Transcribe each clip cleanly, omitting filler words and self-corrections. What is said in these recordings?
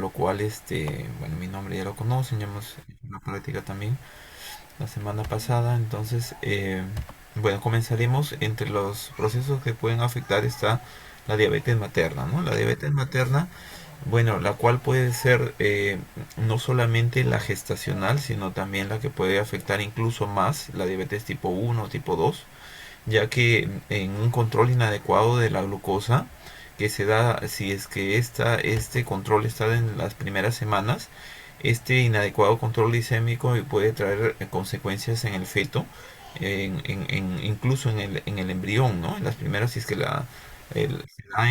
lo cual, bueno, mi nombre ya lo conocen, ya hemos hecho una práctica también la semana pasada. Entonces, bueno, comenzaremos. Entre los procesos que pueden afectar está la diabetes materna, ¿no? La diabetes materna, bueno, la cual puede ser no solamente la gestacional, sino también la que puede afectar incluso más la diabetes tipo 1 o tipo 2, ya que en un control inadecuado de la glucosa que se da, si es que este control está en las primeras semanas, este inadecuado control glicémico puede traer consecuencias en el feto, incluso en el embrión, ¿no? En las primeras, si es que se da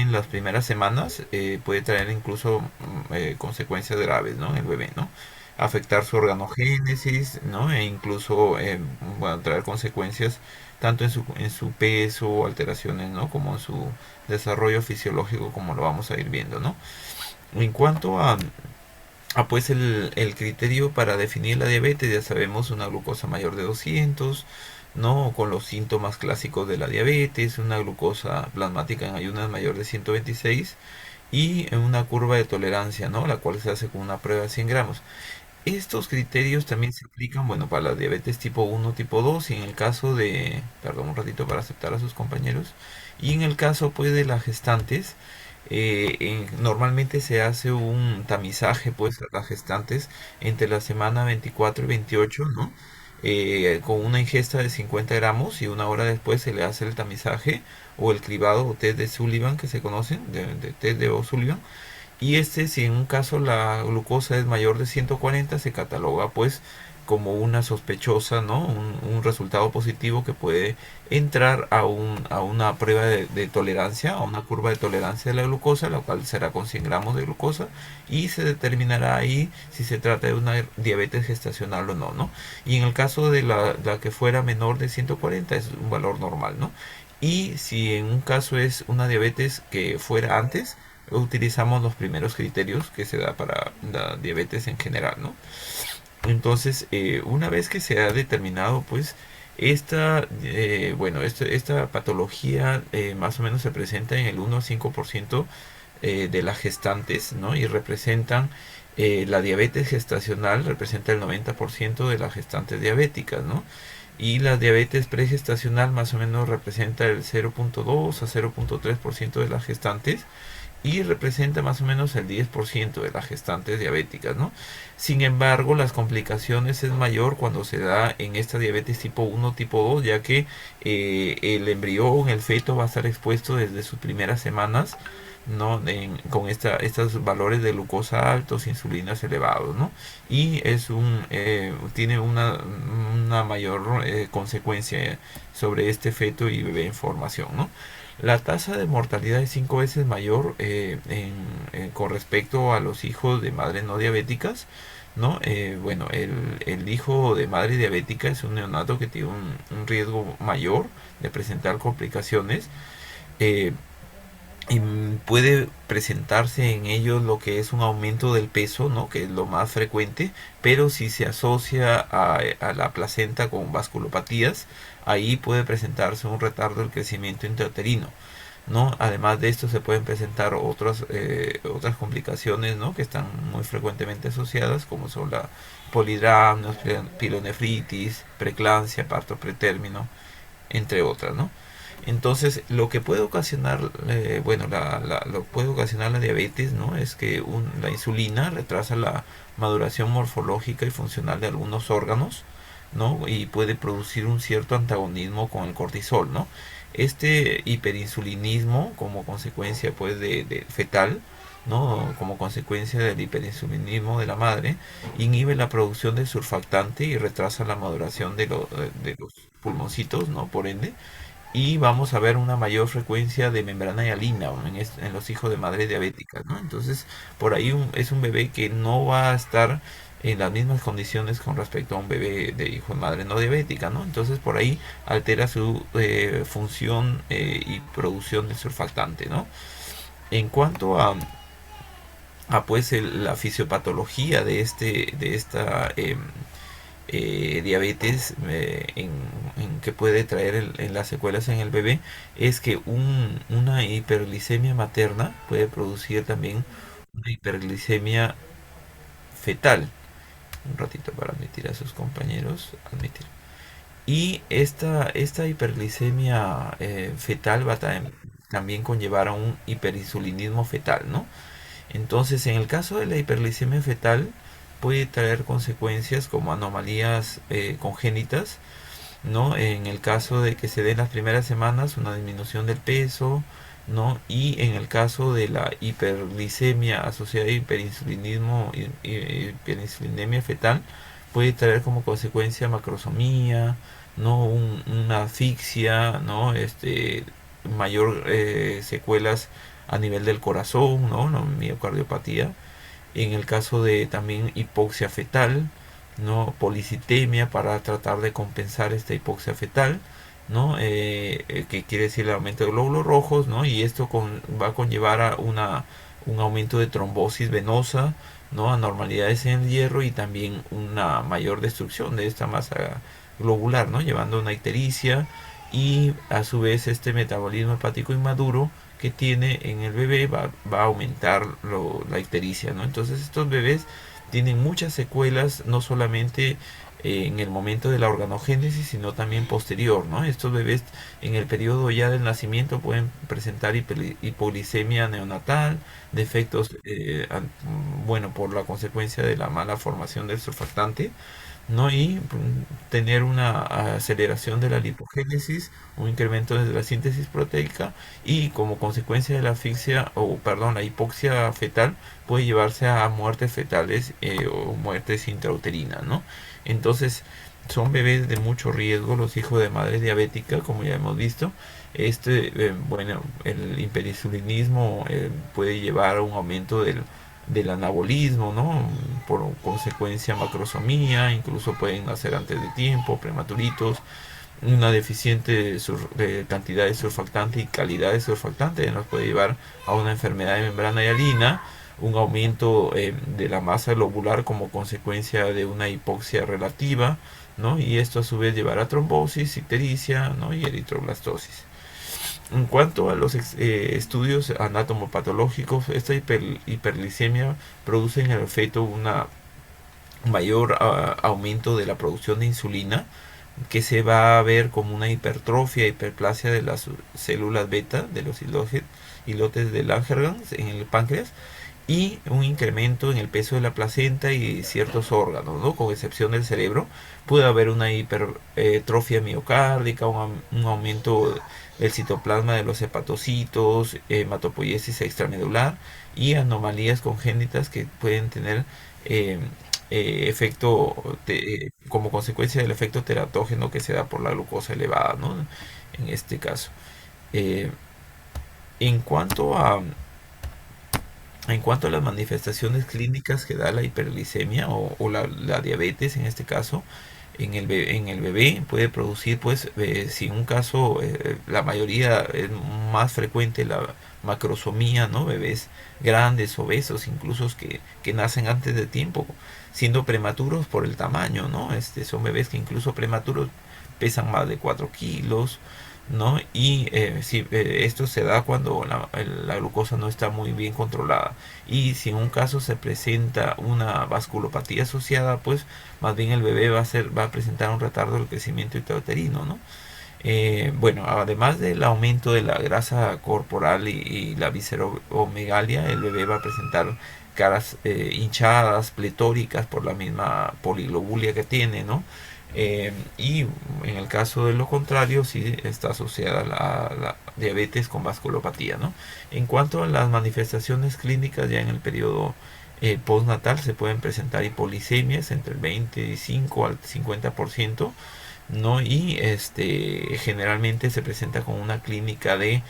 en las primeras semanas, puede traer incluso consecuencias graves, ¿no? En el bebé, ¿no? Afectar su organogénesis, ¿no? E incluso, bueno, traer consecuencias tanto en su peso, alteraciones, ¿no? Como en su desarrollo fisiológico, como lo vamos a ir viendo, ¿no? En cuanto pues el criterio para definir la diabetes, ya sabemos, una glucosa mayor de 200, ¿no? Con los síntomas clásicos de la diabetes, una glucosa plasmática en ayunas mayor de 126 y una curva de tolerancia, ¿no? La cual se hace con una prueba de 100 gramos. Estos criterios también se aplican, bueno, para la diabetes tipo 1, tipo 2 y en el caso de, perdón un ratito para aceptar a sus compañeros, y en el caso pues de las gestantes, normalmente se hace un tamizaje pues a las gestantes entre la semana 24 y 28, ¿no? Con una ingesta de 50 gramos y una hora después se le hace el tamizaje o el cribado o test de Sullivan que se conocen, de test de O'Sullivan, y si en un caso la glucosa es mayor de 140, se cataloga pues como una sospechosa, ¿no? Un resultado positivo que puede entrar a una prueba de tolerancia, a una curva de tolerancia de la glucosa, la cual será con 100 gramos de glucosa, y se determinará ahí si se trata de una diabetes gestacional o no, ¿no? Y en el caso de la que fuera menor de 140 es un valor normal, ¿no? Y si en un caso es una diabetes que fuera antes, utilizamos los primeros criterios que se da para la diabetes en general, ¿no? Entonces, una vez que se ha determinado, pues, esta patología más o menos se presenta en el 1 a 5% de las gestantes, ¿no? Y representan, la diabetes gestacional representa el 90% de las gestantes diabéticas, ¿no? Y la diabetes pregestacional más o menos representa el 0.2 a 0.3% de las gestantes y representa más o menos el 10% de las gestantes diabéticas, ¿no? Sin embargo, las complicaciones es mayor cuando se da en esta diabetes tipo 1, tipo 2, ya que el embrión, el feto va a estar expuesto desde sus primeras semanas, ¿no? Con estos valores de glucosa altos, insulinas elevados, ¿no? Y tiene una mayor consecuencia sobre este feto y bebé en formación, ¿no? La tasa de mortalidad es 5 veces mayor con respecto a los hijos de madres no diabéticas, ¿no? Bueno, el hijo de madre diabética es un neonato que tiene un riesgo mayor de presentar complicaciones. eh, y puede presentarse en ellos lo que es un aumento del peso, ¿no? Que es lo más frecuente, pero si se asocia a la placenta con vasculopatías, ahí puede presentarse un retardo del crecimiento intrauterino, ¿no? Además de esto se pueden presentar otras complicaciones, ¿no? Que están muy frecuentemente asociadas, como son la polidramnios, pilonefritis, preeclampsia, parto pretérmino, entre otras, ¿no? Entonces, lo que puede ocasionar, bueno, lo puede ocasionar la diabetes, ¿no? Es que la insulina retrasa la maduración morfológica y funcional de algunos órganos, ¿no? Y puede producir un cierto antagonismo con el cortisol, ¿no? Este hiperinsulinismo, como consecuencia, pues, de fetal, ¿no? Como consecuencia del hiperinsulinismo de la madre, inhibe la producción de surfactante y retrasa la maduración de los pulmoncitos, ¿no? Por ende, y vamos a ver una mayor frecuencia de membrana hialina en los hijos de madres diabéticas, ¿no? Entonces, por ahí es un bebé que no va a estar en las mismas condiciones con respecto a un bebé de hijo de madre no diabética, ¿no? Entonces, por ahí altera su función y producción de surfactante, ¿no? En cuanto a pues la fisiopatología de esta diabetes que puede traer en las secuelas en el bebé, es que una hiperglicemia materna puede producir también una hiperglicemia fetal. Un ratito para admitir a sus compañeros. Admitir. Y esta hiperglicemia fetal va a también conllevar a un hiperinsulinismo fetal, ¿no? Entonces, en el caso de la hiperglicemia fetal, puede traer consecuencias como anomalías congénitas, ¿no? En el caso de que se den las primeras semanas, una disminución del peso, ¿no? Y en el caso de la hiperglicemia asociada a hiperinsulinismo y hiperinsulinemia fetal, puede traer como consecuencia macrosomía, ¿no? Una asfixia, ¿no? Mayor secuelas a nivel del corazón, ¿no? La miocardiopatía. En el caso de también hipoxia fetal, ¿no? Policitemia para tratar de compensar esta hipoxia fetal, ¿no? Que quiere decir el aumento de glóbulos rojos, ¿no? Y esto va a conllevar a un aumento de trombosis venosa, ¿no? Anormalidades en el hierro y también una mayor destrucción de esta masa globular, ¿no? Llevando a una ictericia y a su vez este metabolismo hepático inmaduro que tiene en el bebé va a aumentar la ictericia, ¿no? Entonces estos bebés tienen muchas secuelas, no solamente en el momento de la organogénesis, sino también posterior, ¿no? Estos bebés en el periodo ya del nacimiento pueden presentar hipoglicemia neonatal, defectos, bueno, por la consecuencia de la mala formación del surfactante, ¿no? Y tener una aceleración de la lipogénesis, un incremento de la síntesis proteica y como consecuencia de la asfixia o perdón, la hipoxia fetal puede llevarse a muertes fetales o muertes intrauterinas, ¿no? Entonces son bebés de mucho riesgo los hijos de madre diabética, como ya hemos visto. Bueno, el hiperinsulinismo puede llevar a un aumento del anabolismo, ¿no? Por consecuencia macrosomía, incluso pueden nacer antes de tiempo, prematuritos, una deficiente de cantidad de surfactante y calidad de surfactante nos puede llevar a una enfermedad de membrana hialina, un aumento de la masa globular como consecuencia de una hipoxia relativa, ¿no? Y esto a su vez llevará a trombosis, ictericia, ¿no? Y eritroblastosis. En cuanto a los estudios anatomopatológicos, esta hiperglicemia produce en el feto un mayor aumento de la producción de insulina, que se va a ver como una hipertrofia, hiperplasia de las células beta, de los islotes de Langerhans en el páncreas, y un incremento en el peso de la placenta y ciertos órganos, ¿no? Con excepción del cerebro, puede haber una hipertrofia miocárdica, un aumento del citoplasma de los hepatocitos, hematopoiesis extramedular y anomalías congénitas que pueden tener eh, como consecuencia del efecto teratógeno que se da por la glucosa elevada, ¿no? En este caso. Eh, en cuanto a en cuanto a las manifestaciones clínicas que da la hiperglicemia o la diabetes en este caso, en el bebé puede producir, pues, si en un caso, la mayoría es más frecuente la macrosomía, ¿no? Bebés grandes, obesos, incluso que nacen antes de tiempo, siendo prematuros por el tamaño, ¿no? Son bebés que incluso prematuros pesan más de 4 kilos, ¿no? Y si esto se da cuando la glucosa no está muy bien controlada. Y si en un caso se presenta una vasculopatía asociada, pues más bien el bebé va a presentar un retardo del crecimiento intrauterino, ¿no? Bueno, además del aumento de la grasa corporal y la visceromegalia, el bebé va a presentar caras hinchadas, pletóricas por la misma poliglobulia que tiene, ¿no? Y en el caso de lo contrario, sí está asociada la diabetes con vasculopatía, ¿no? En cuanto a las manifestaciones clínicas, ya en el periodo postnatal se pueden presentar hipoglicemias entre el 25 al 50%, ¿no? Y generalmente se presenta con una clínica de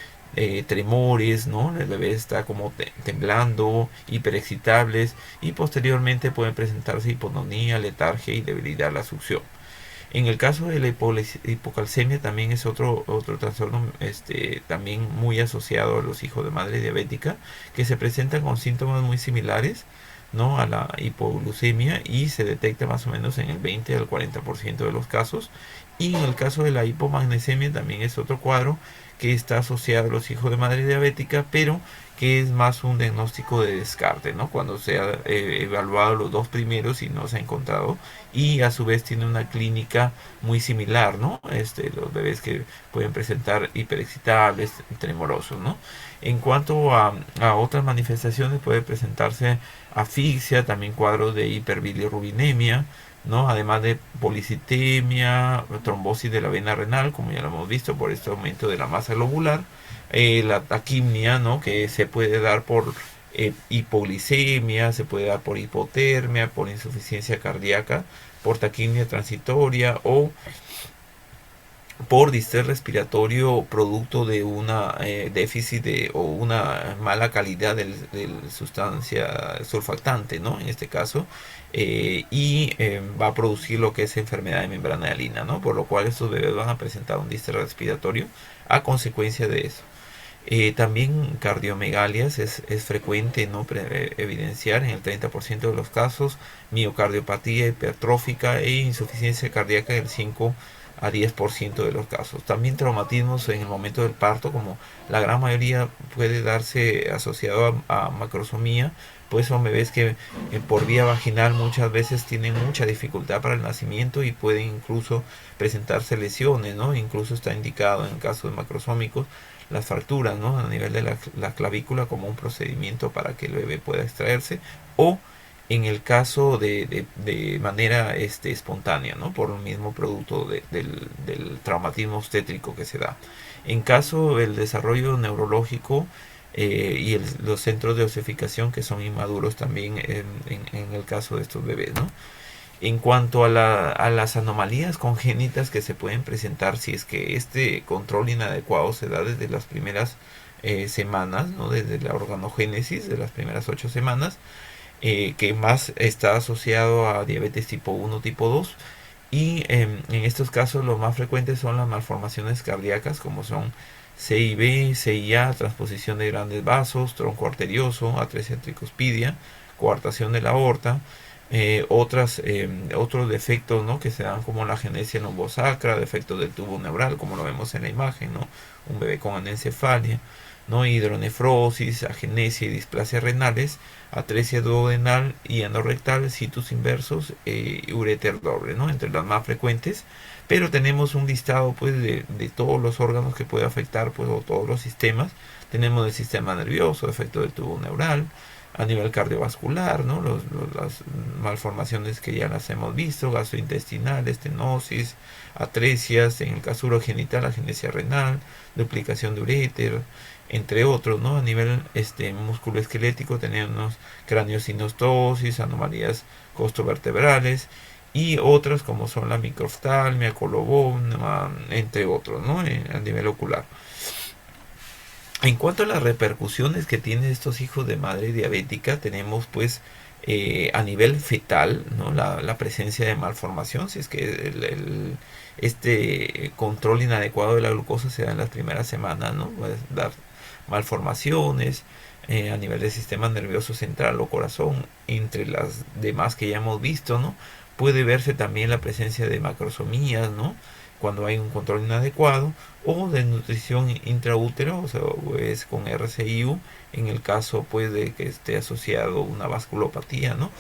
tremores, ¿no? El bebé está como temblando, hiperexcitables y posteriormente pueden presentarse hipotonía, letargia y debilidad a la succión. En el caso de la hipocalcemia también es otro trastorno también muy asociado a los hijos de madre diabética que se presentan con síntomas muy similares, ¿no? A la hipoglucemia y se detecta más o menos en el 20 al 40% de los casos Y en el caso de la hipomagnesemia también es otro cuadro que está asociado a los hijos de madre diabética, pero que es más un diagnóstico de descarte, ¿no? Cuando se ha evaluado los dos primeros y no se ha encontrado, y a su vez tiene una clínica muy similar, ¿no? Los bebés que pueden presentar hiperexcitables, tremorosos, ¿no? En cuanto a otras manifestaciones, puede presentarse asfixia, también cuadros de hiperbilirrubinemia, ¿no? Además de policitemia, trombosis de la vena renal, como ya lo hemos visto, por este aumento de la masa globular, la taquimia, ¿no? Que se puede dar por hipoglicemia, se puede dar por hipotermia, por insuficiencia cardíaca, por taquimia transitoria o por distrés respiratorio producto de una déficit o una mala calidad del sustancia surfactante, ¿no? En este caso, va a producir lo que es enfermedad de membrana hialina, ¿no? Por lo cual estos bebés van a presentar un distrés respiratorio a consecuencia de eso. También cardiomegalias es frecuente no evidenciar en el 30% de los casos, miocardiopatía hipertrófica e insuficiencia cardíaca en el 5 a 10% de los casos. También traumatismos en el momento del parto, como la gran mayoría puede darse asociado a macrosomía, pues son bebés que por vía vaginal muchas veces tienen mucha dificultad para el nacimiento y pueden incluso presentarse lesiones, ¿no? Incluso está indicado en el caso de macrosómicos las fracturas, ¿no? A nivel de la clavícula como un procedimiento para que el bebé pueda extraerse, o en el caso de manera espontánea, ¿no? Por el mismo producto del traumatismo obstétrico que se da. En caso del desarrollo neurológico los centros de osificación que son inmaduros también en el caso de estos bebés, ¿no? En cuanto a las anomalías congénitas que se pueden presentar si es que este control inadecuado se da desde las primeras semanas, ¿no? Desde la organogénesis de las primeras 8 semanas, que más está asociado a diabetes tipo 1, tipo 2. Y en estos casos los más frecuentes son las malformaciones cardíacas, como son CIB, CIA, transposición de grandes vasos, tronco arterioso, atresia tricuspidia, coartación de la aorta, otros defectos, ¿no? Que se dan como la agenesia lumbosacra, defectos del tubo neural, como lo vemos en la imagen, ¿no? Un bebé con anencefalia, ¿no? Hidronefrosis, agenesia y displasia renales, atresia duodenal y anorrectal, situs inversos, uréter doble, ¿no? Entre las más frecuentes. Pero tenemos un listado pues de todos los órganos que puede afectar, pues, o todos los sistemas. Tenemos el sistema nervioso, efecto del tubo neural, a nivel cardiovascular, ¿no? Las malformaciones que ya las hemos visto, gastrointestinal, estenosis, atresias, en el caso urogenital, agenesia renal, duplicación de uréter, entre otros, ¿no? A nivel musculoesquelético tenemos craniosinostosis, anomalías costovertebrales y otras como son la microftalmia, coloboma, entre otros, ¿no? A nivel ocular. En cuanto a las repercusiones que tienen estos hijos de madre diabética, tenemos pues a nivel fetal, ¿no? La presencia de malformación, si es que este control inadecuado de la glucosa se da en las primeras semanas, ¿no? Puede dar malformaciones a nivel del sistema nervioso central o corazón, entre las demás que ya hemos visto, ¿no? Puede verse también la presencia de macrosomías, ¿no? Cuando hay un control inadecuado, o de nutrición intraútero, o sea, pues con RCIU, en el caso pues de que esté asociado una vasculopatía, ¿no?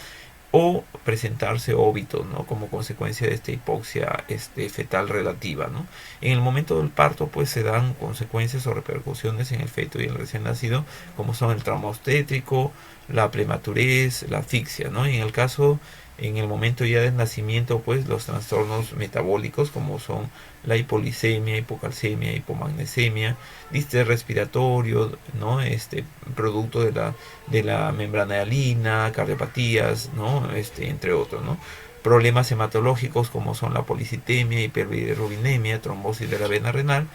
O presentarse óbitos, ¿no? Como consecuencia de esta hipoxia fetal relativa, ¿no? En el momento del parto pues se dan consecuencias o repercusiones en el feto y el recién nacido, como son el trauma obstétrico, la prematurez, la asfixia, ¿no? Y en el caso, en el momento ya del nacimiento, pues los trastornos metabólicos como son la hipoglicemia, hipocalcemia, hipomagnesemia, distrés respiratorio, ¿no? Producto de la membrana hialina, cardiopatías, ¿no? Entre otros, ¿no? Problemas hematológicos como son la policitemia, hiperbilirrubinemia, trombosis de la vena renal,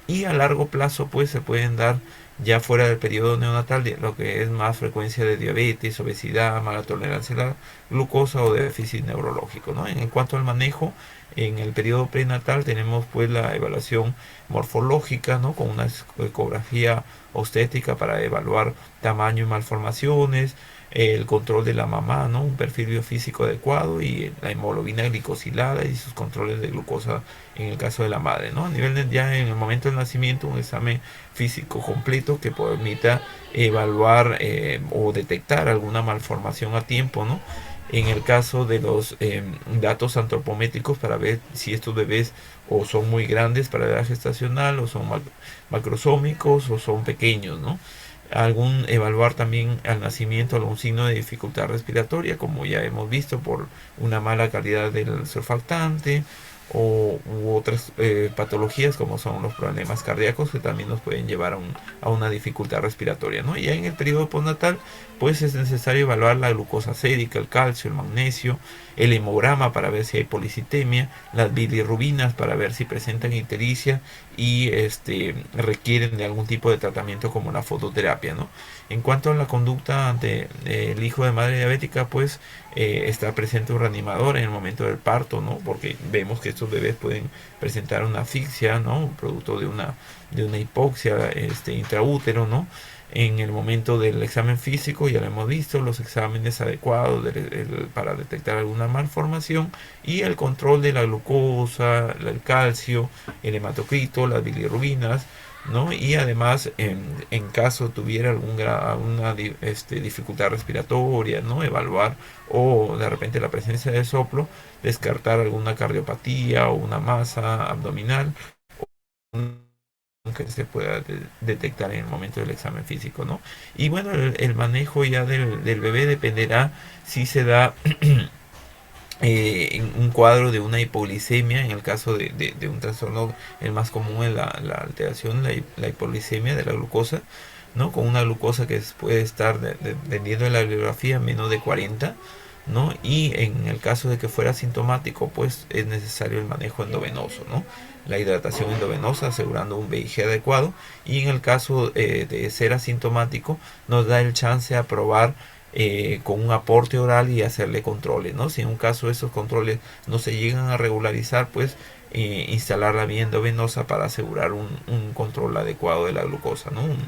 y a largo plazo pues se pueden dar ya fuera del periodo neonatal lo que es más frecuencia de diabetes, obesidad, mala tolerancia a la glucosa o déficit neurológico, ¿no? En cuanto al manejo, en el periodo prenatal tenemos pues la evaluación morfológica, ¿no? Con una ecografía obstétrica para evaluar tamaño y malformaciones, el control de la mamá, ¿no? Un perfil biofísico adecuado y la hemoglobina glicosilada y sus controles de glucosa en el caso de la madre, ¿no? A nivel de, ya en el momento del nacimiento, un examen físico completo que permita evaluar o detectar alguna malformación a tiempo, ¿no? En el caso de los datos antropométricos para ver si estos bebés o son muy grandes para la edad gestacional o son macrosómicos o son pequeños, ¿no? Evaluar también al nacimiento algún signo de dificultad respiratoria, como ya hemos visto, por una mala calidad del surfactante u otras patologías como son los problemas cardíacos que también nos pueden llevar a una dificultad respiratoria, ¿no? Y ya en el periodo postnatal pues es necesario evaluar la glucosa sérica, el calcio, el magnesio, el hemograma para ver si hay policitemia, las bilirrubinas para ver si presentan ictericia y requieren de algún tipo de tratamiento como la fototerapia, ¿no? En cuanto a la conducta ante el hijo de madre diabética, pues está presente un reanimador en el momento del parto, ¿no? Porque vemos que estos bebés pueden presentar una asfixia, ¿no? Producto de una hipoxia intraútero, ¿no? En el momento del examen físico, ya lo hemos visto, los exámenes adecuados para detectar alguna malformación y el control de la glucosa, el calcio, el hematocrito, las bilirrubinas, ¿no? Y además, en caso tuviera alguna dificultad respiratoria, ¿no? Evaluar o de repente la presencia de soplo, descartar alguna cardiopatía o una masa abdominal que se pueda detectar en el momento del examen físico, ¿no? Y bueno, el manejo ya del bebé dependerá si se da en un cuadro de una hipoglicemia, en el caso de un trastorno, el más común es la alteración, la hipoglicemia de la glucosa, ¿no? Con una glucosa que puede estar, dependiendo de la bibliografía, menos de 40, ¿no? Y en el caso de que fuera sintomático, pues es necesario el manejo endovenoso, ¿no? La hidratación endovenosa asegurando un VIG adecuado, y en el caso de ser asintomático nos da el chance a probar con un aporte oral y hacerle controles, ¿no? Si en un caso esos controles no se llegan a regularizar, pues instalar la vía endovenosa para asegurar un control adecuado de la glucosa, ¿no? Un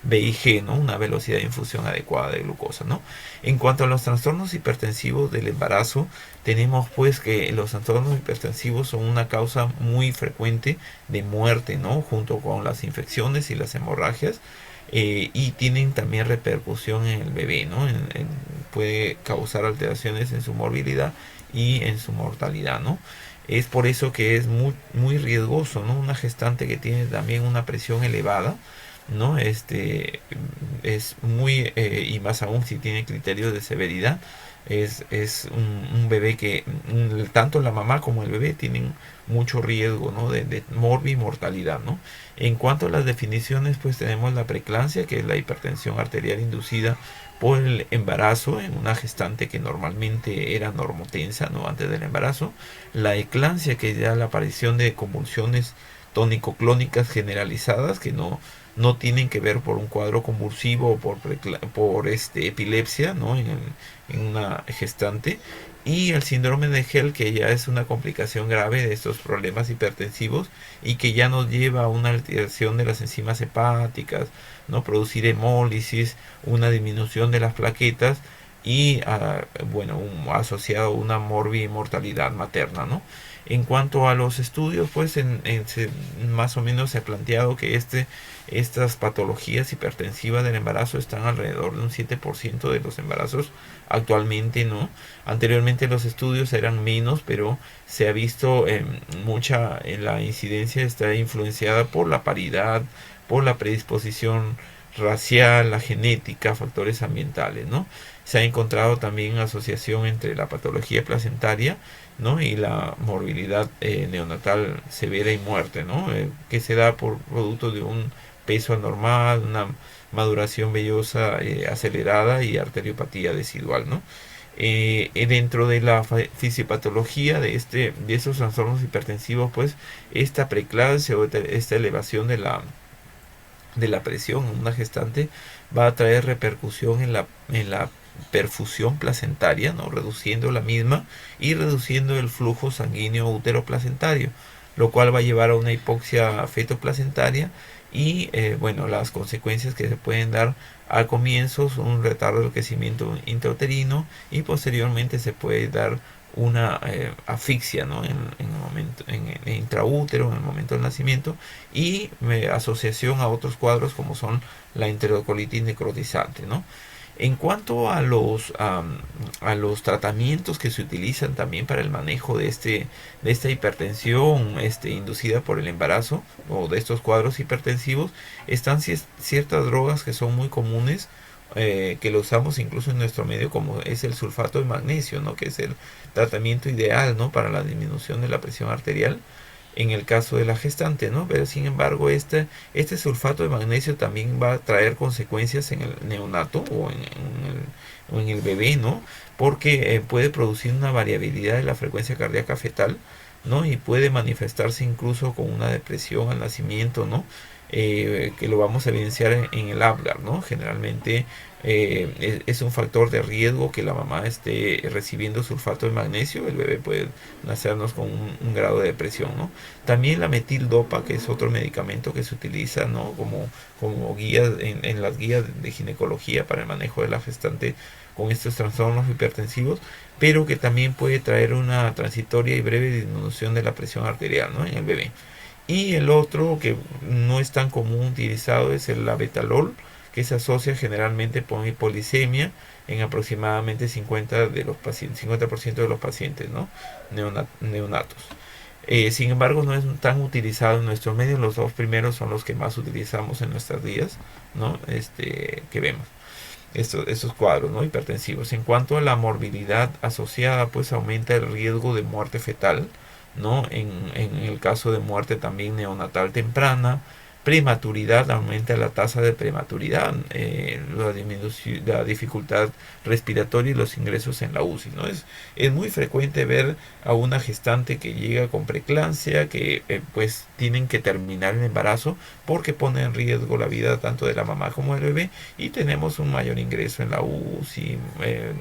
VIG, ¿no? Una velocidad de infusión adecuada de glucosa, ¿no? En cuanto a los trastornos hipertensivos del embarazo, tenemos pues que los trastornos hipertensivos son una causa muy frecuente de muerte, ¿no? Junto con las infecciones y las hemorragias. Y tienen también repercusión en el bebé, ¿no? Puede causar alteraciones en su morbilidad y en su mortalidad, ¿no? Es por eso que es muy riesgoso, ¿no? Una gestante que tiene también una presión elevada, ¿no? Es muy, y más aún si tiene criterios de severidad, es un bebé que tanto la mamá como el bebé tienen mucho riesgo, ¿no? De mortalidad, ¿no? En cuanto a las definiciones, pues tenemos la preeclampsia, que es la hipertensión arterial inducida por el embarazo en una gestante que normalmente era normotensa, ¿no? Antes del embarazo. La eclampsia, que es ya la aparición de convulsiones tónico-clónicas generalizadas que no tienen que ver por un cuadro convulsivo o por epilepsia, ¿no? En una gestante. Y el síndrome de Hell, que ya es una complicación grave de estos problemas hipertensivos y que ya nos lleva a una alteración de las enzimas hepáticas, no producir hemólisis, una disminución de las plaquetas y bueno, asociado a una mortalidad materna, ¿no? En cuanto a los estudios, pues más o menos se ha planteado que estas patologías hipertensivas del embarazo están alrededor de un 7% de los embarazos actualmente, ¿no? Anteriormente los estudios eran menos, pero se ha visto en la incidencia está influenciada por la paridad, por la predisposición racial, la genética, factores ambientales, ¿no? Se ha encontrado también asociación entre la patología placentaria, ¿no? Y la morbilidad neonatal severa y muerte, ¿no? Que se da por producto de un peso anormal, una maduración vellosa acelerada y arteriopatía decidual, ¿no? Dentro de la fisiopatología de esos trastornos hipertensivos, pues esta preeclampsia o esta elevación de la presión en una gestante va a traer repercusión en la perfusión placentaria, ¿no? Reduciendo la misma y reduciendo el flujo sanguíneo útero placentario, lo cual va a llevar a una hipoxia fetoplacentaria y bueno, las consecuencias que se pueden dar al comienzo son un retardo del crecimiento intrauterino y posteriormente se puede dar una asfixia, ¿no? En el momento en el intraútero en el momento del nacimiento y asociación a otros cuadros como son la enterocolitis necrotizante, ¿no? En cuanto a los tratamientos que se utilizan también para el manejo de esta hipertensión inducida por el embarazo o de estos cuadros hipertensivos, están ciertas drogas que son muy comunes, que lo usamos incluso en nuestro medio, como es el sulfato de magnesio, ¿no? Que es el tratamiento ideal, ¿no? Para la disminución de la presión arterial en el caso de la gestante, ¿no? Pero sin embargo, este sulfato de magnesio también va a traer consecuencias en el neonato o en el bebé, ¿no? Porque puede producir una variabilidad de la frecuencia cardíaca fetal, ¿no? Y puede manifestarse incluso con una depresión al nacimiento, ¿no? Que lo vamos a evidenciar en el Apgar, ¿no? Generalmente es un factor de riesgo que la mamá esté recibiendo sulfato de magnesio, el bebé puede nacernos con un grado de depresión, ¿no? También la metildopa, que es otro medicamento que se utiliza, ¿no? Como guía en las guías de ginecología para el manejo de la gestante con estos trastornos hipertensivos, pero que también puede traer una transitoria y breve disminución de la presión arterial, ¿no? En el bebé. Y el otro que no es tan común utilizado es el labetalol, que se asocia generalmente con hipolisemia en aproximadamente 50 de los pacientes, 50% de los pacientes, ¿no? Neonatos. Sin embargo, no es tan utilizado en nuestro medio. Los dos primeros son los que más utilizamos en nuestras días, ¿no? Que vemos estos cuadros, ¿no? Hipertensivos. En cuanto a la morbilidad asociada, pues aumenta el riesgo de muerte fetal, ¿no? En el caso de muerte también neonatal temprana, prematuridad, aumenta la tasa de prematuridad, la dificultad respiratoria y los ingresos en la UCI, ¿no? Es muy frecuente ver a una gestante que llega con preeclampsia, que pues tienen que terminar el embarazo porque pone en riesgo la vida tanto de la mamá como del bebé, y tenemos un mayor ingreso en la UCI,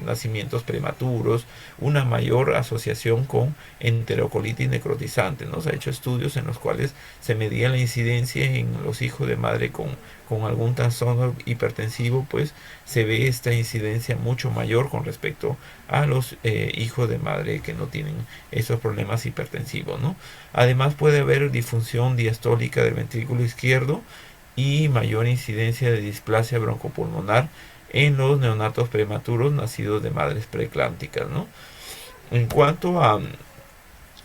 nacimientos prematuros, una mayor asociación con enterocolitis necrotizante, ¿no? Se ha hecho estudios en los cuales se medía la incidencia en los hijos de madre con algún trastorno hipertensivo, pues se ve esta incidencia mucho mayor con respecto a los hijos de madre que no tienen esos problemas hipertensivos, ¿no? Además puede haber disfunción diastólica del ventrículo izquierdo y mayor incidencia de displasia broncopulmonar en los neonatos prematuros nacidos de madres preeclámpticas, ¿no? En cuanto a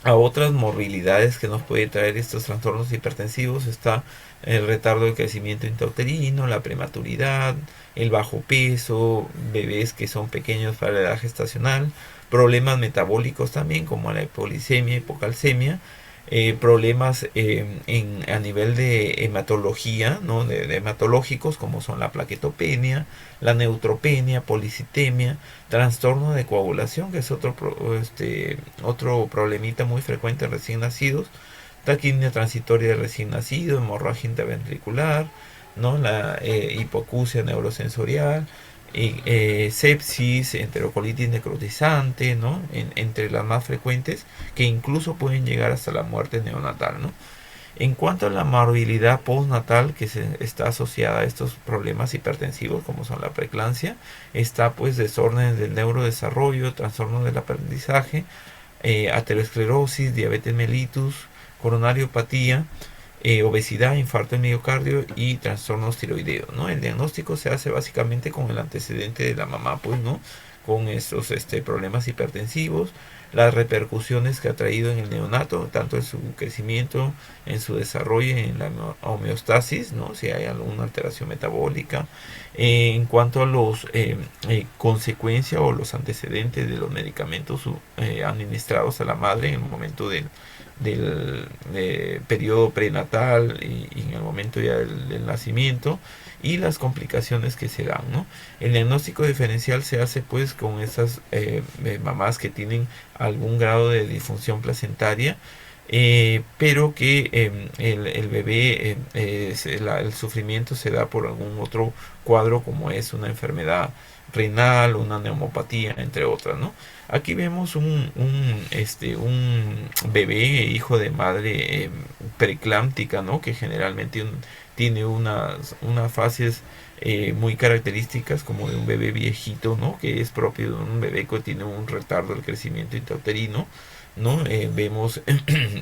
otras morbilidades que nos puede traer estos trastornos hipertensivos, está el retardo de crecimiento intrauterino, la prematuridad, el bajo peso, bebés que son pequeños para la edad gestacional, problemas metabólicos también como la hipoglicemia, hipocalcemia, problemas a nivel de hematología, ¿no? De hematológicos como son la plaquetopenia, la neutropenia, policitemia, trastorno de coagulación, que es otro problemita muy frecuente en recién nacidos, taquimia transitoria de recién nacido, hemorragia interventricular, ¿no? La hipoacusia neurosensorial, y, sepsis, enterocolitis necrotizante, ¿no? Entre las más frecuentes, que incluso pueden llegar hasta la muerte neonatal, ¿no? En cuanto a la morbilidad postnatal que está asociada a estos problemas hipertensivos como son la preeclampsia, está pues desórdenes del neurodesarrollo, trastornos del aprendizaje, aterosclerosis, diabetes mellitus, coronariopatía, obesidad, infarto de miocardio y trastornos tiroideos, ¿no? El diagnóstico se hace básicamente con el antecedente de la mamá, pues, ¿no? Con estos problemas hipertensivos, las repercusiones que ha traído en el neonato, tanto en su crecimiento, en su desarrollo, en la homeostasis, ¿no? Si hay alguna alteración metabólica. En cuanto a los consecuencias o los antecedentes de los medicamentos administrados a la madre en el momento del periodo prenatal y en el momento ya del nacimiento, y las complicaciones que se dan, ¿no? El diagnóstico diferencial se hace pues con esas mamás que tienen algún grado de disfunción placentaria, pero que el bebé, el sufrimiento se da por algún otro cuadro como es una enfermedad renal, una neumopatía, entre otras, ¿no? Aquí vemos un bebé, hijo de madre preclámptica, ¿no? Que generalmente tiene unas fases muy características como de un bebé viejito, ¿no? Que es propio de un bebé que tiene un retardo del crecimiento intrauterino, ¿no? Vemos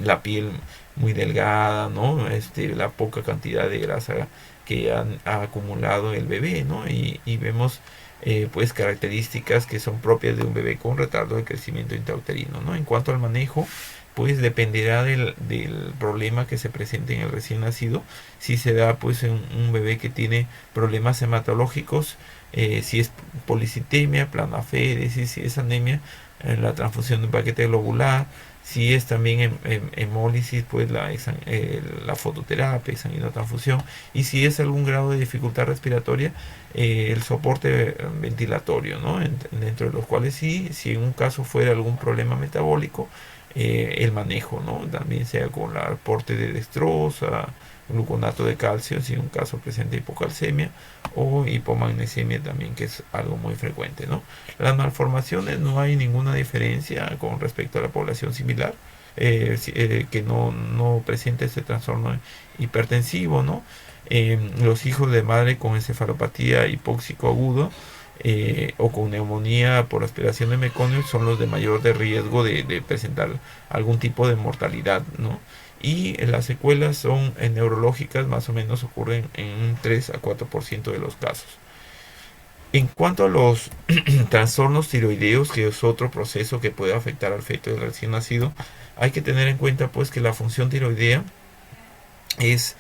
la piel muy delgada, ¿no? La poca cantidad de grasa que ha acumulado el bebé, ¿no? Y vemos pues características que son propias de un bebé con retardo de crecimiento intrauterino, ¿no? En cuanto al manejo, pues dependerá del problema que se presente en el recién nacido. Si se da pues en un bebé que tiene problemas hematológicos, si es policitemia, planoaféresis, si es anemia, la transfusión de un paquete globular, si es también hemólisis, pues la fototerapia, sanguinotransfusión, y si es algún grado de dificultad respiratoria, el soporte ventilatorio, ¿no? Dentro de los cuales sí, si en un caso fuera algún problema metabólico, el manejo, ¿no? También sea con el aporte de dextrosa, gluconato de calcio, si en un caso presenta hipocalcemia, o hipomagnesemia también, que es algo muy frecuente, ¿no? Las malformaciones, no hay ninguna diferencia con respecto a la población similar, que no presenta este trastorno hipertensivo, ¿no? Los hijos de madre con encefalopatía hipóxico agudo o con neumonía por aspiración de meconio son los de mayor de riesgo de presentar algún tipo de mortalidad, ¿no? Y las secuelas son neurológicas, más o menos ocurren en un 3 a 4% de los casos. En cuanto a los trastornos tiroideos, que es otro proceso que puede afectar al feto del recién nacido, hay que tener en cuenta pues que la función tiroidea es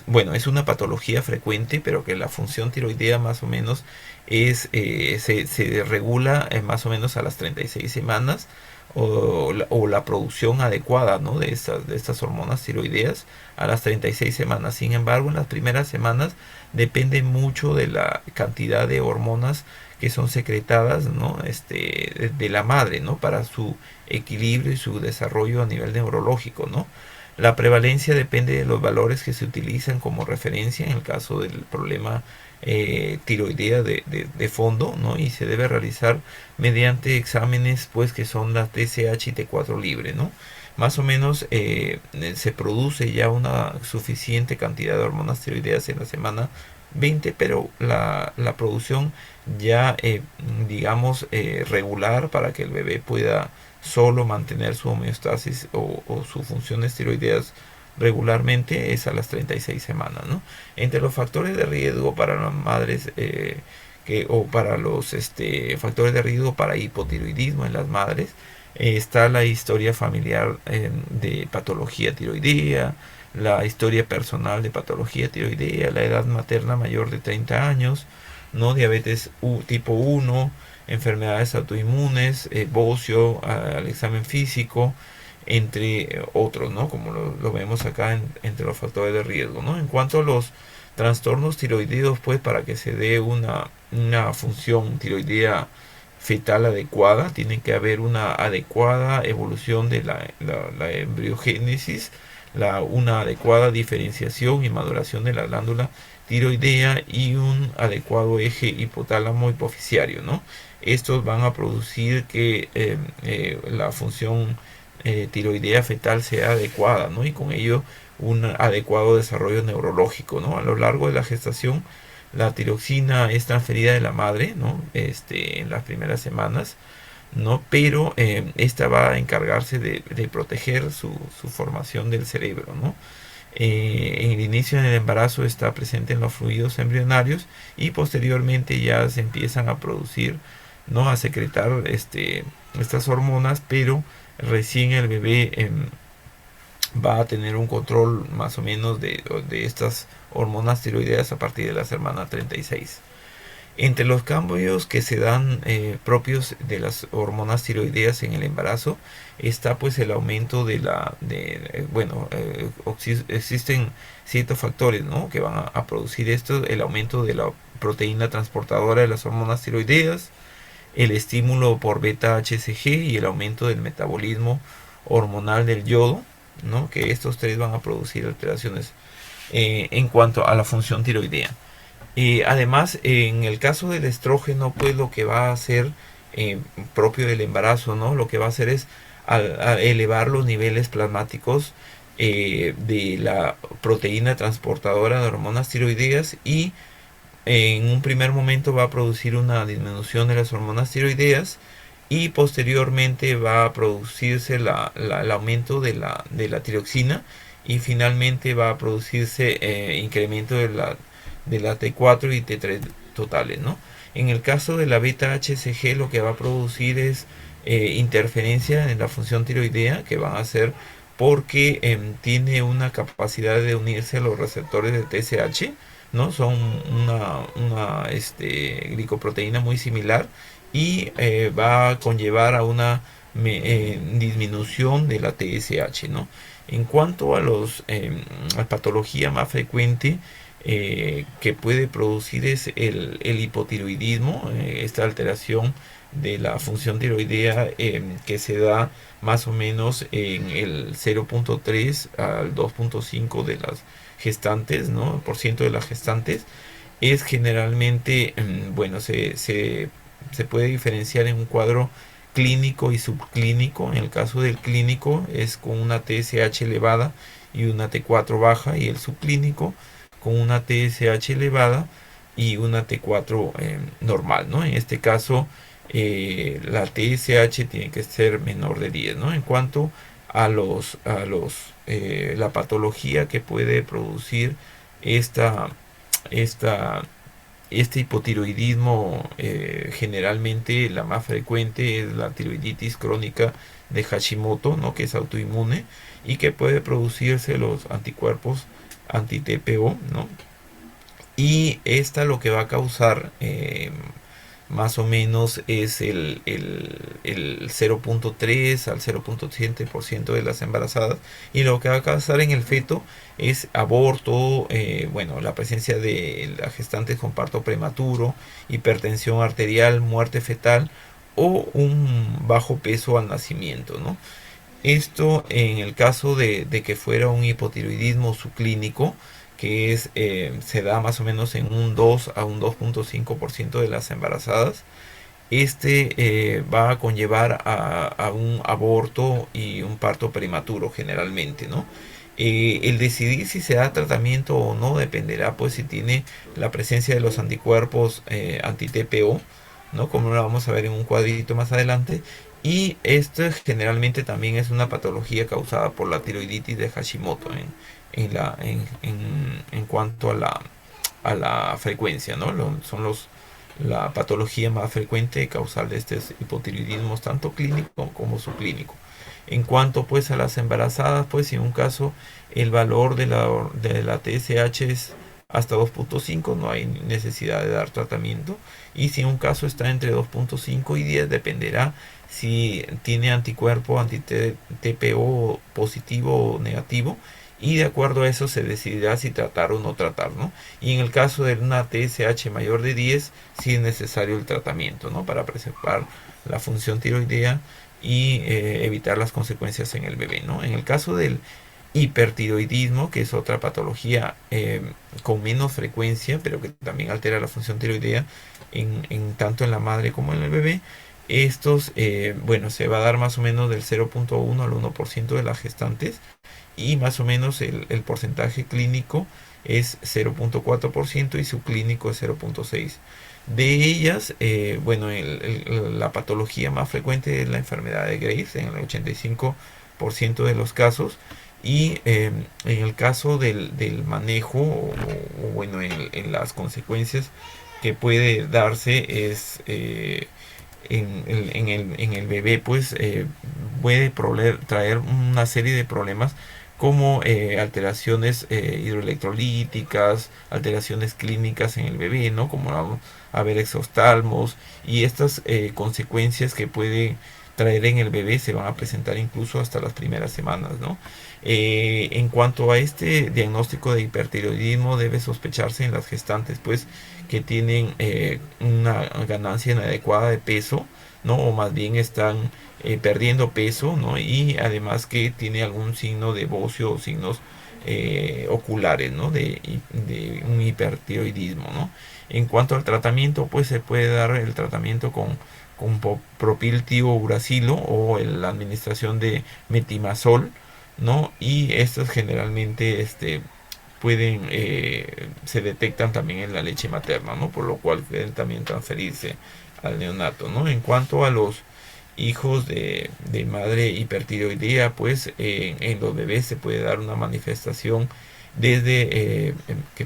bueno, es una patología frecuente, pero que la función tiroidea más o menos se regula más o menos a las 36 semanas o la producción adecuada, ¿no? De estas hormonas tiroideas a las 36 semanas. Sin embargo, en las primeras semanas depende mucho de la cantidad de hormonas que son secretadas, ¿no? De la madre, ¿no? Para su equilibrio y su desarrollo a nivel neurológico, ¿no? La prevalencia depende de los valores que se utilizan como referencia en el caso del problema tiroidea de fondo, ¿no? Y se debe realizar mediante exámenes pues que son la TSH y T4 libre, ¿no? Más o menos se produce ya una suficiente cantidad de hormonas tiroideas en la semana 20, pero la producción ya digamos regular para que el bebé pueda solo mantener su homeostasis o sus funciones tiroideas regularmente es a las 36 semanas, ¿no? Entre los factores de riesgo para las madres o para los factores de riesgo para hipotiroidismo en las madres está la historia familiar de patología tiroidea, la historia personal de patología tiroidea, la edad materna mayor de 30 años, ¿no? Diabetes tipo 1, enfermedades autoinmunes, bocio al examen físico, entre otros, ¿no? Como lo vemos acá entre los factores de riesgo, ¿no? En cuanto a los trastornos tiroideos, pues para que se dé una función tiroidea fetal adecuada, tiene que haber una adecuada evolución de la embriogénesis, una adecuada diferenciación y maduración de la glándula tiroidea y un adecuado eje hipotálamo hipoficiario, ¿no? Estos van a producir que la función tiroidea fetal sea adecuada, ¿no? Y con ello un adecuado desarrollo neurológico, ¿no? A lo largo de la gestación, la tiroxina es transferida de la madre, ¿no? En las primeras semanas, ¿no? Pero esta va a encargarse de proteger su formación del cerebro, ¿no? En el inicio del embarazo está presente en los fluidos embrionarios y posteriormente ya se empiezan a producir, ¿no? A secretar estas hormonas, pero recién el bebé va a tener un control más o menos de estas hormonas tiroideas a partir de la semana 36. Entre los cambios que se dan propios de las hormonas tiroideas en el embarazo está pues el aumento existen ciertos factores, ¿no? Que van a producir esto, el aumento de la proteína transportadora de las hormonas tiroideas, el estímulo por beta HCG y el aumento del metabolismo hormonal del yodo, ¿no? Que estos tres van a producir alteraciones en cuanto a la función tiroidea. Además, en el caso del estrógeno, pues lo que va a hacer eh, propio del embarazo, ¿no? Lo que va a hacer es a elevar los niveles plasmáticos de la proteína transportadora de hormonas tiroideas y en un primer momento va a producir una disminución de las hormonas tiroideas y posteriormente va a producirse el aumento de la tiroxina y finalmente va a producirse incremento de la T4 y T3 totales, ¿no? En el caso de la beta HCG lo que va a producir es interferencia en la función tiroidea que van a hacer porque tiene una capacidad de unirse a los receptores de TSH, ¿no? Son glicoproteína muy similar y va a conllevar a una disminución de la TSH, ¿no? En cuanto a la patología más frecuente que puede producir es el hipotiroidismo, esta alteración de la función tiroidea que se da más o menos en el 0.3 al 2.5 de las gestantes, ¿no? Por ciento de las gestantes, es generalmente, bueno, se puede diferenciar en un cuadro clínico y subclínico. En el caso del clínico es con una TSH elevada y una T4 baja, y el subclínico con una TSH elevada y una T4 normal, ¿no? En este caso, la TSH tiene que ser menor de 10, ¿no? En cuanto la patología que puede producir esta, esta, este hipotiroidismo, generalmente la más frecuente es la tiroiditis crónica de Hashimoto, ¿no? Que es autoinmune y que puede producirse los anticuerpos anti-TPO, ¿no? Y esta lo que va a causar más o menos es el 0.3 al 0.7% de las embarazadas, y lo que va a causar en el feto es aborto, bueno, la presencia de las gestantes con parto prematuro, hipertensión arterial, muerte fetal o un bajo peso al nacimiento, ¿no? Esto en el caso de que fuera un hipotiroidismo subclínico, que se da más o menos en un 2 a un 2.5% de las embarazadas. Va a conllevar a un aborto y un parto prematuro generalmente, ¿no? El decidir si se da tratamiento o no dependerá pues si tiene la presencia de los anticuerpos anti-TPO, ¿no? Como lo vamos a ver en un cuadrito más adelante. Y esto generalmente también es una patología causada por la tiroiditis de Hashimoto en cuanto a la frecuencia, ¿no? La patología más frecuente causal de estos hipotiroidismos, tanto clínico como subclínico. En cuanto pues a las embarazadas, pues si en un caso el valor de la TSH es hasta 2.5, no hay necesidad de dar tratamiento, y si en un caso está entre 2.5 y 10, dependerá si tiene anticuerpo anti-TPO positivo o negativo, y de acuerdo a eso se decidirá si tratar o no tratar, ¿no? Y en el caso de una TSH mayor de 10, sí es necesario el tratamiento, ¿no? Para preservar la función tiroidea y evitar las consecuencias en el bebé, ¿no? En el caso del hipertiroidismo, que es otra patología con menos frecuencia, pero que también altera la función tiroidea tanto en la madre como en el bebé, bueno, se va a dar más o menos del 0.1 al 1% de las gestantes, y más o menos el porcentaje clínico es 0.4% y subclínico es 0.6%. De ellas, bueno, la patología más frecuente es la enfermedad de Graves en el 85% de los casos, y en el caso del manejo bueno, en las consecuencias que puede darse es en el bebé, pues puede traer una serie de problemas como alteraciones hidroelectrolíticas, alteraciones clínicas en el bebé, ¿no? Como vamos a ver exoftalmos, y estas consecuencias que puede traer en el bebé se van a presentar incluso hasta las primeras semanas, ¿no? En cuanto a este diagnóstico de hipertiroidismo, debe sospecharse en las gestantes, pues, que tienen una ganancia inadecuada de peso, ¿no? O más bien están perdiendo peso, ¿no? Y además que tiene algún signo de bocio o signos oculares, ¿no? De un hipertiroidismo, ¿no? En cuanto al tratamiento, pues se puede dar el tratamiento con propiltiouracilo o la administración de metimazol, ¿no? Y estos generalmente se detectan también en la leche materna, ¿no? Por lo cual pueden también transferirse al neonato, ¿no? En cuanto a los hijos de madre hipertiroidea, pues en los bebés se puede dar una manifestación que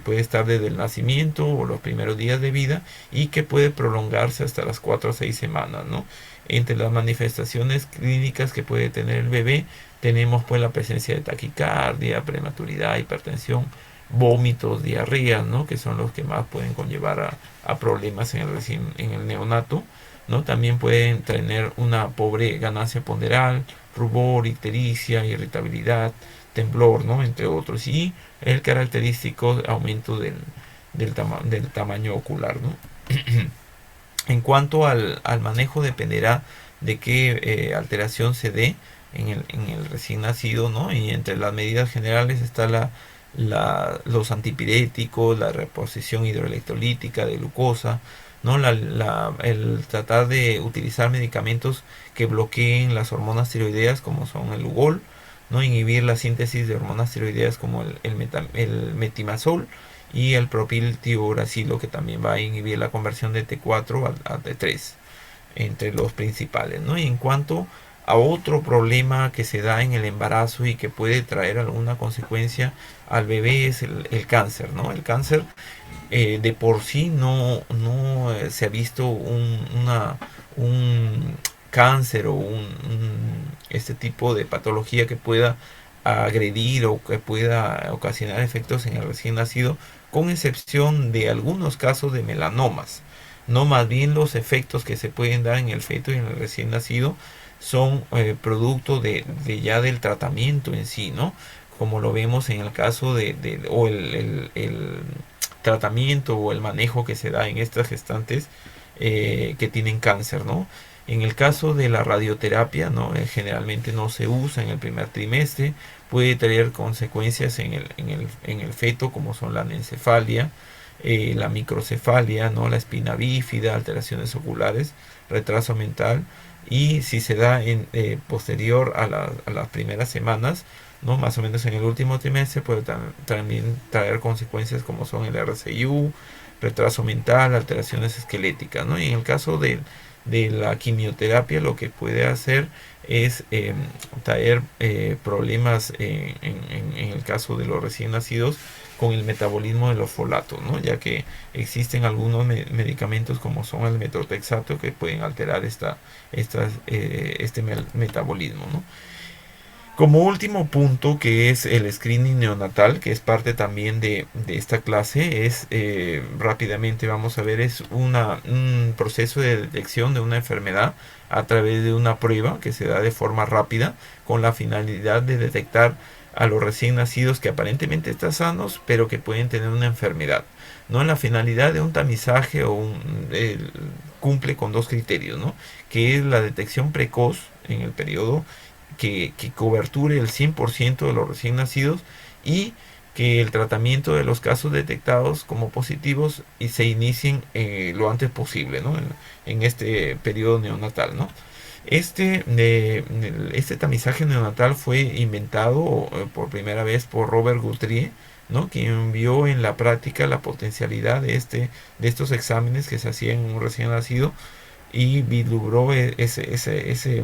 puede estar desde el nacimiento o los primeros días de vida y que puede prolongarse hasta las 4 a 6 semanas, ¿no? Entre las manifestaciones clínicas que puede tener el bebé tenemos pues la presencia de taquicardia, prematuridad, hipertensión, vómitos, diarrea, ¿no? Que son los que más pueden conllevar a problemas en el neonato, ¿no? También pueden tener una pobre ganancia ponderal, rubor, ictericia, irritabilidad, temblor, ¿no? Entre otros. Y el característico aumento del tamaño ocular, ¿no? En cuanto al manejo, dependerá de qué alteración se dé en el recién nacido, ¿no? Y entre las medidas generales está los antipiréticos, la reposición hidroelectrolítica de glucosa, ¿no? El tratar de utilizar medicamentos que bloqueen las hormonas tiroideas, como son el Lugol, ¿no? Inhibir la síntesis de hormonas tiroideas como el metimazol y el propiltiouracilo, que también va a inhibir la conversión de T4 a T3, entre los principales, ¿no? Y en cuanto a otro problema que se da en el embarazo y que puede traer alguna consecuencia al bebé es el cáncer, ¿no? El cáncer de por sí no se ha visto un cáncer o este tipo de patología que pueda agredir o que pueda ocasionar efectos en el recién nacido, con excepción de algunos casos de melanomas. No, más bien los efectos que se pueden dar en el feto y en el recién nacido son producto de ya del tratamiento en sí, ¿no? Como lo vemos en el caso o el tratamiento o el manejo que se da en estas gestantes que tienen cáncer, ¿no? En el caso de la radioterapia, ¿no? Generalmente no se usa en el primer trimestre, puede traer consecuencias en el feto, como son la anencefalia, la microcefalia, ¿no? La espina bífida, alteraciones oculares, retraso mental, y si se da posterior a las primeras semanas, ¿no? Más o menos en el último trimestre, puede también traer consecuencias como son el RCIU, retraso mental, alteraciones esqueléticas, ¿no? Y en el caso de la quimioterapia, lo que puede hacer es traer problemas en el caso de los recién nacidos con el metabolismo de los folatos, ¿no? Ya que existen algunos medicamentos como son el metotrexato que pueden alterar este metabolismo, ¿no? Como último punto, que es el screening neonatal, que es parte también de esta clase, rápidamente vamos a ver, es un proceso de detección de una enfermedad a través de una prueba que se da de forma rápida con la finalidad de detectar a los recién nacidos que aparentemente están sanos, pero que pueden tener una enfermedad. No, la finalidad de un tamizaje cumple con dos criterios, ¿no? Que es la detección precoz en el periodo que coberture el 100% de los recién nacidos y que el tratamiento de los casos detectados como positivos y se inicien lo antes posible, ¿no? en este periodo neonatal, ¿no? Este tamizaje neonatal fue inventado por primera vez por Robert Guthrie, ¿no? Quien vio en la práctica la potencialidad de estos exámenes que se hacían en un recién nacido y vislumbró ese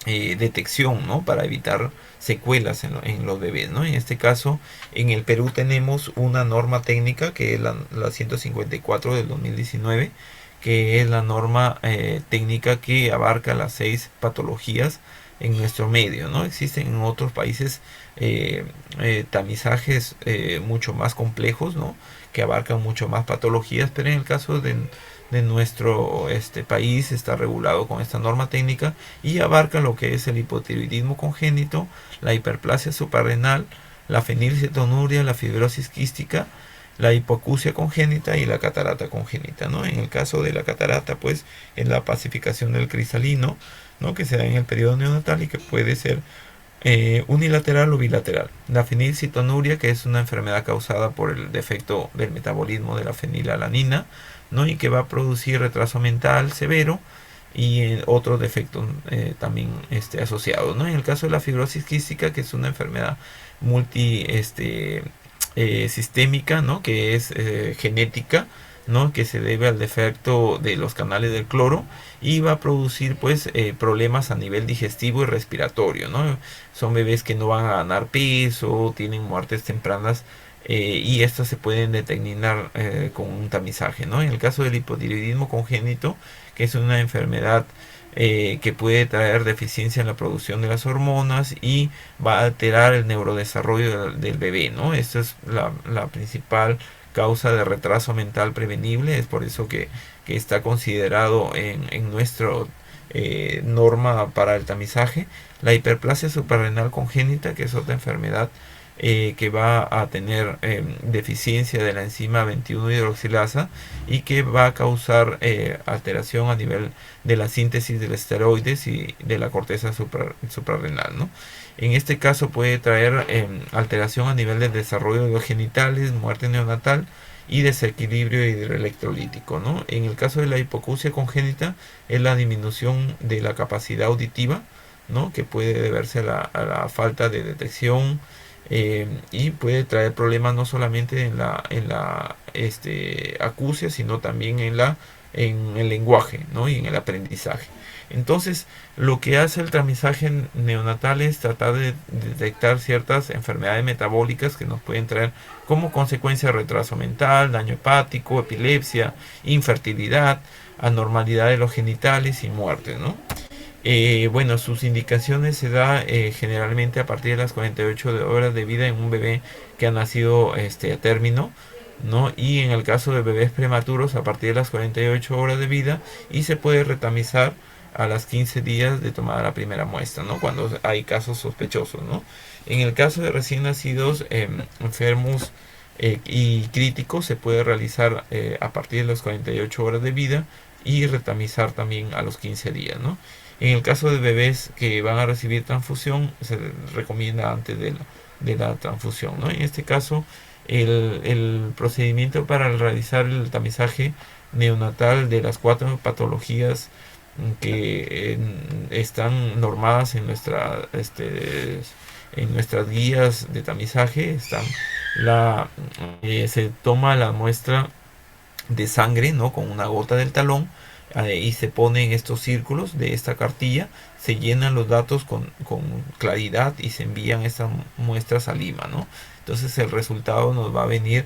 detección, ¿no? Para evitar secuelas en los bebés, ¿no? En este caso, en el Perú tenemos una norma técnica que es la 154 del 2019, que es la norma técnica que abarca las 6 patologías en nuestro medio, ¿no? Existen en otros países tamizajes mucho más complejos, ¿no? Que abarcan mucho más patologías, pero en el caso de nuestro país está regulado con esta norma técnica y abarca lo que es el hipotiroidismo congénito, la hiperplasia suprarrenal, la fenilcetonuria, la fibrosis quística, la hipoacusia congénita y la catarata congénita, ¿no? En el caso de la catarata, pues, es la pacificación del cristalino, ¿no? Que se da en el periodo neonatal y que puede ser Unilateral o bilateral. La fenilcitonuria, que es una enfermedad causada por el defecto del metabolismo de la fenilalanina, ¿no? Y que va a producir retraso mental severo y otros defectos también asociados, ¿no? En el caso de la fibrosis quística, que es una enfermedad multi sistémica, ¿no? Que es genética, ¿no? Que se debe al defecto de los canales del cloro y va a producir pues problemas a nivel digestivo y respiratorio, ¿no? Son bebés que no van a ganar peso, tienen muertes tempranas y estas se pueden determinar con un tamizaje, ¿no? En el caso del hipotiroidismo congénito, que es una enfermedad que puede traer deficiencia en la producción de las hormonas y va a alterar el neurodesarrollo del bebé, ¿no? Esta es la principal causa de retraso mental prevenible, es por eso que está considerado en nuestro norma para el tamizaje. La hiperplasia suprarrenal congénita, que es otra enfermedad que va a tener deficiencia de la enzima 21 hidroxilasa y que va a causar alteración a nivel de la síntesis de los esteroides y de la corteza suprarrenal, ¿no? En este caso puede traer alteración a nivel del desarrollo de los genitales, muerte neonatal y desequilibrio hidroelectrolítico, ¿no? En el caso de la hipoacusia congénita es la disminución de la capacidad auditiva, ¿no? Que puede deberse a la falta de detección y puede traer problemas no solamente en la acusia, sino también en el lenguaje, ¿no? Y en el aprendizaje. Entonces, lo que hace el tamizaje neonatal es tratar de detectar ciertas enfermedades metabólicas que nos pueden traer como consecuencia retraso mental, daño hepático, epilepsia, infertilidad, anormalidad de los genitales y muerte, ¿no? Bueno, sus indicaciones se da generalmente a partir de las 48 horas de vida en un bebé que ha nacido a término, ¿no? Y en el caso de bebés prematuros a partir de las 48 horas de vida y se puede retamizar a las 15 días de tomar la primera muestra, ¿no? Cuando hay casos sospechosos, ¿no? En el caso de recién nacidos enfermos y críticos se puede realizar a partir de las 48 horas de vida y retamizar también a los 15 días, ¿no? En el caso de bebés que van a recibir transfusión, se recomienda antes de la transfusión, ¿no? En este caso, el procedimiento para realizar el tamizaje neonatal de las 4 patologías que están normadas en nuestras guías de tamizaje están se toma la muestra de sangre, ¿no? Con una gota del talón y se pone en estos círculos de esta cartilla, se llenan los datos con claridad y se envían estas muestras a Lima, ¿no? Entonces el resultado nos va a venir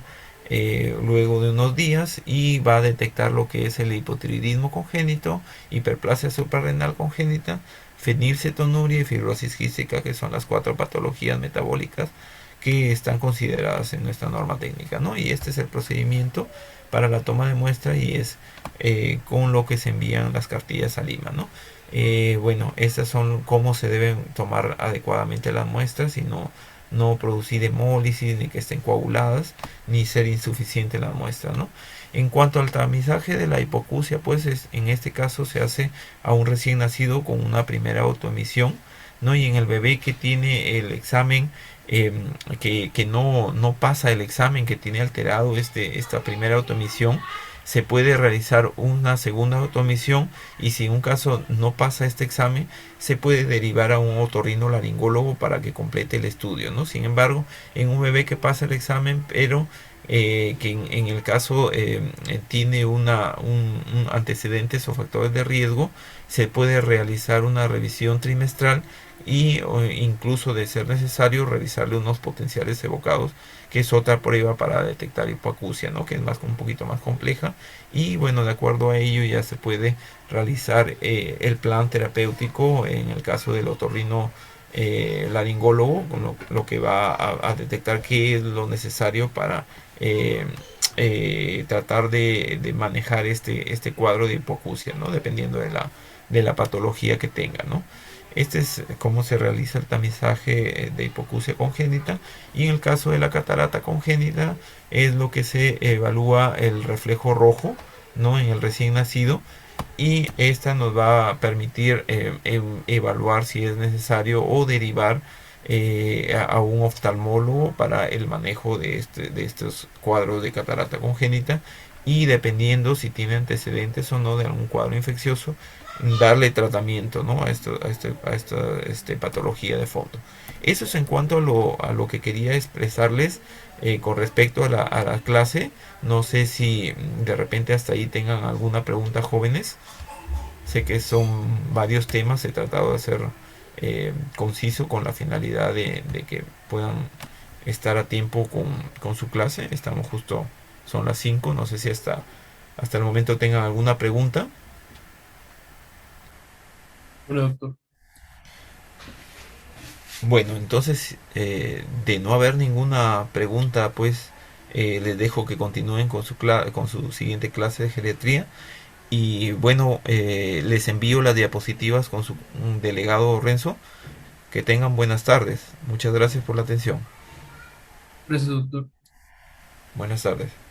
luego de unos días y va a detectar lo que es el hipotiroidismo congénito, hiperplasia suprarrenal congénita, fenilcetonuria y fibrosis quística, que son las 4 patologías metabólicas que están consideradas en nuestra norma técnica, ¿no? Y este es el procedimiento para la toma de muestra y es con lo que se envían las cartillas a Lima, ¿no? Bueno, estas son cómo se deben tomar adecuadamente las muestras y no producir hemólisis, ni que estén coaguladas, ni ser insuficiente la muestra, ¿no? En cuanto al tamizaje de la hipoacusia, pues en este caso se hace a un recién nacido con una primera autoemisión, ¿no? Y en el bebé que tiene el examen, que no pasa el examen, que tiene alterado esta primera autoemisión, se puede realizar una segunda automisión y si en un caso no pasa este examen se puede derivar a un otorrinolaringólogo para que complete el estudio, ¿no? Sin embargo, en un bebé que pasa el examen pero que en el caso tiene un antecedentes o factores de riesgo, se puede realizar una revisión trimestral y o incluso de ser necesario revisarle unos potenciales evocados, que es otra prueba para detectar hipoacusia, ¿no? Que es un poquito más compleja y bueno, de acuerdo a ello ya se puede realizar el plan terapéutico en el caso del otorrino laringólogo, con lo que va a detectar qué es lo necesario para tratar de manejar este cuadro de hipoacusia, ¿no? Dependiendo de la patología que tenga, ¿no? Este es cómo se realiza el tamizaje de hipoacusia congénita y en el caso de la catarata congénita es lo que se evalúa el reflejo rojo, ¿no? En el recién nacido y esta nos va a permitir evaluar si es necesario o derivar a un oftalmólogo para el manejo de estos cuadros de catarata congénita, y dependiendo si tiene antecedentes o no de algún cuadro infeccioso, darle tratamiento, ¿no? A esta patología de fondo. Eso es en cuanto a lo que quería expresarles con respecto a la clase. No sé si de repente hasta ahí tengan alguna pregunta, jóvenes. Sé que son varios temas, he tratado de ser conciso con la finalidad de que puedan estar a tiempo con su clase. Estamos justo, son las 5, no sé si hasta el momento tengan alguna pregunta. Bueno, doctor. Bueno, entonces, de no haber ninguna pregunta, pues les dejo que continúen con con su siguiente clase de geriatría. Y bueno, les envío las diapositivas con su delegado Renzo. Que tengan buenas tardes. Muchas gracias por la atención. Gracias, doctor. Buenas tardes.